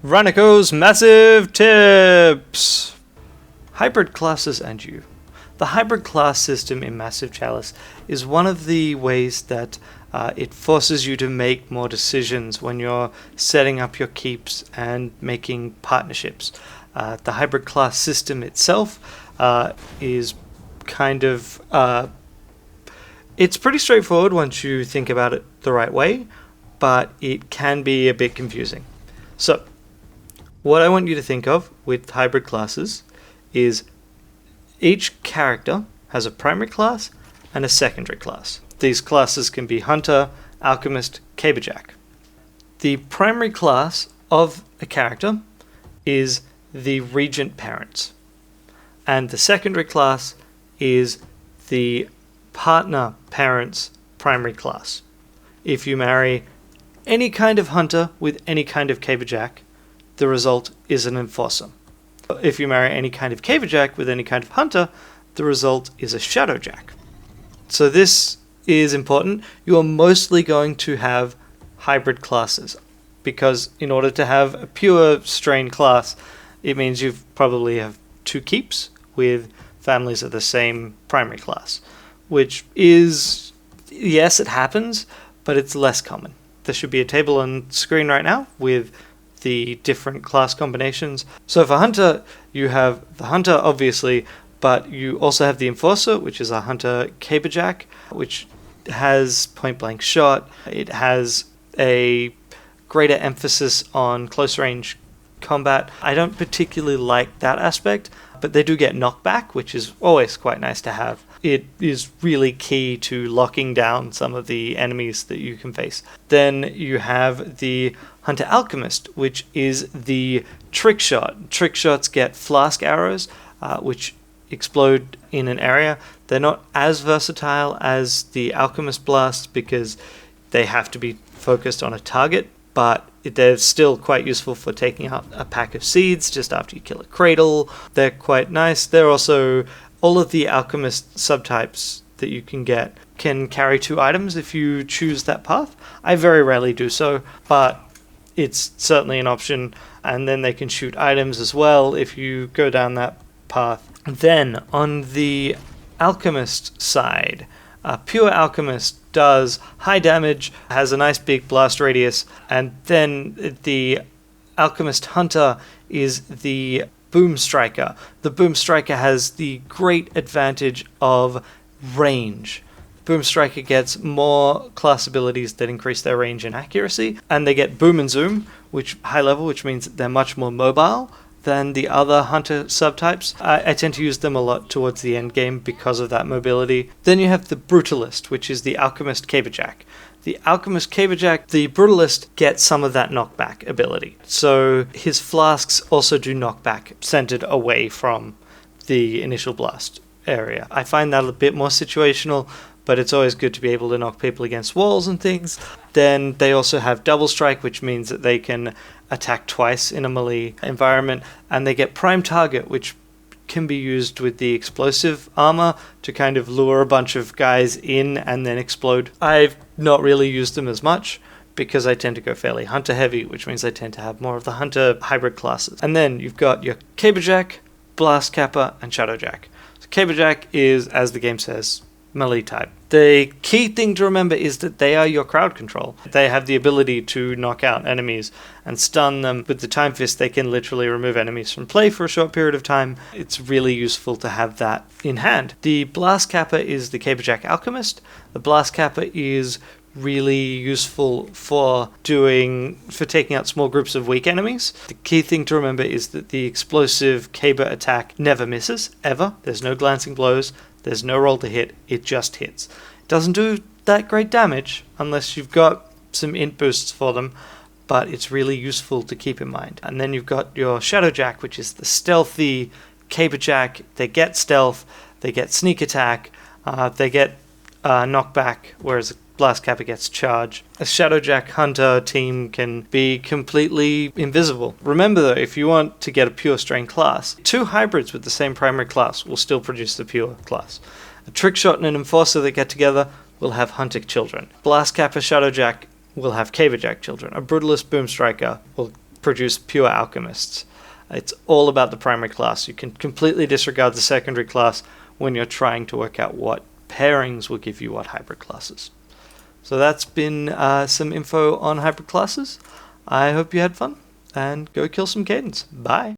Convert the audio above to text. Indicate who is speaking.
Speaker 1: Ranico's Massive Tips! Hybrid classes and you. The hybrid class system in Massive Chalice is one of the ways that it forces you to make more decisions when you're setting up your keeps and making partnerships. The hybrid class system itself is kind of... it's pretty straightforward once you think about it the right way, but it can be a bit confusing. So, what I want you to think of with hybrid classes is each character has a primary class and a secondary class. These classes can be Hunter, Alchemist, Caberjack. The primary class of a character is the Regent parents, and the secondary class is the partner parents' primary class. If you marry any kind of Hunter with any kind of Caberjack, the result is an Enforcer. If you marry any kind of Caberjack with any kind of Hunter, the result is a Shadowjack. So this is important. You are mostly going to have hybrid classes, because in order to have a pure strain class, it means you probably have two keeps with families of the same primary class, which is, yes, it happens, but it's less common. There should be a table on screen right now with the different class combinations. So for Hunter, you have the Hunter, obviously, but you also have the Enforcer, which is a Hunter Caberjack, which has point-blank shot. It has a greater emphasis on close-range combat. I don't particularly like that aspect, but they do get knockback, which is always quite nice to have. It is really key to locking down some of the enemies that you can face. Then you have the Hunter Alchemist, which is the trick shot. Trick shots get flask arrows, which explode in an area. They're not as versatile as the Alchemist blasts because they have to be focused on a target, but they're still quite useful for taking out a pack of seeds just after you kill a cradle. They're quite nice. They're also... all of the Alchemist subtypes that you can get can carry 2 items if you choose that path. I very rarely do so, but it's certainly an option. And then they can shoot items as well if you go down that path. Then on the Alchemist side, pure Alchemist does high damage, has a nice big blast radius, and then the Alchemist Hunter is the Boom Striker. The Boom Striker has the great advantage of range. Boom Striker gets more class abilities that increase their range and accuracy, and they get Boom and Zoom, which high level, which means they're much more mobile than the other Hunter subtypes. I tend to use them a lot towards the end game because of that mobility. Then you have the Brutalist, which is the Alchemist Caberjack. The Alchemist Caberjack, the Brutalist, gets some of that knockback ability. So his flasks also do knockback, centered away from the initial blast area. I find that a bit more situational, but it's always good to be able to knock people against walls and things. Then they also have Double Strike, which means that they can attack twice in a melee environment, and they get Prime Target, which can be used with the explosive armor to kind of lure a bunch of guys in and then explode. I've not really used them as much because I tend to go fairly Hunter heavy, which means I tend to have more of the Hunter hybrid classes. And then you've got your Caberjack, Blast Kappa, and Shadowjack. So Caberjack is, as the game says, melee type. The key thing to remember is that they are your crowd control. They have the ability to knock out enemies and stun them. With the Time Fist, they can literally remove enemies from play for a short period of time. It's really useful to have that in hand. The Blast Kappa is the Caberjack Alchemist. The Blast Kappa is really useful for taking out small groups of weak enemies. The key thing to remember is that the explosive Caber attack never misses, ever. There's no glancing blows. There's no roll to hit, it just hits. It doesn't do that great damage unless you've got some int boosts for them, but it's really useful to keep in mind. And then you've got your Shadowjack, which is the stealthy Caberjack. They get stealth, they get sneak attack, they get knockback, whereas Blast Kappa gets charge. A Shadowjack Hunter team can be completely invisible. Remember though, if you want to get a pure strain class, 2 hybrids with the same primary class will still produce the pure class. A Trickshot and an Enforcer that get together will have Hunter children. Blast Kappa Shadowjack will have Caberjack children. A Brutalist Boom Striker will produce pure alchemists. It's all about the primary class. You can completely disregard the secondary class when you're trying to work out what pairings will give you what hybrid classes. So that's been some info on hybrid classes. I hope you had fun, and go kill some Cadence. Bye!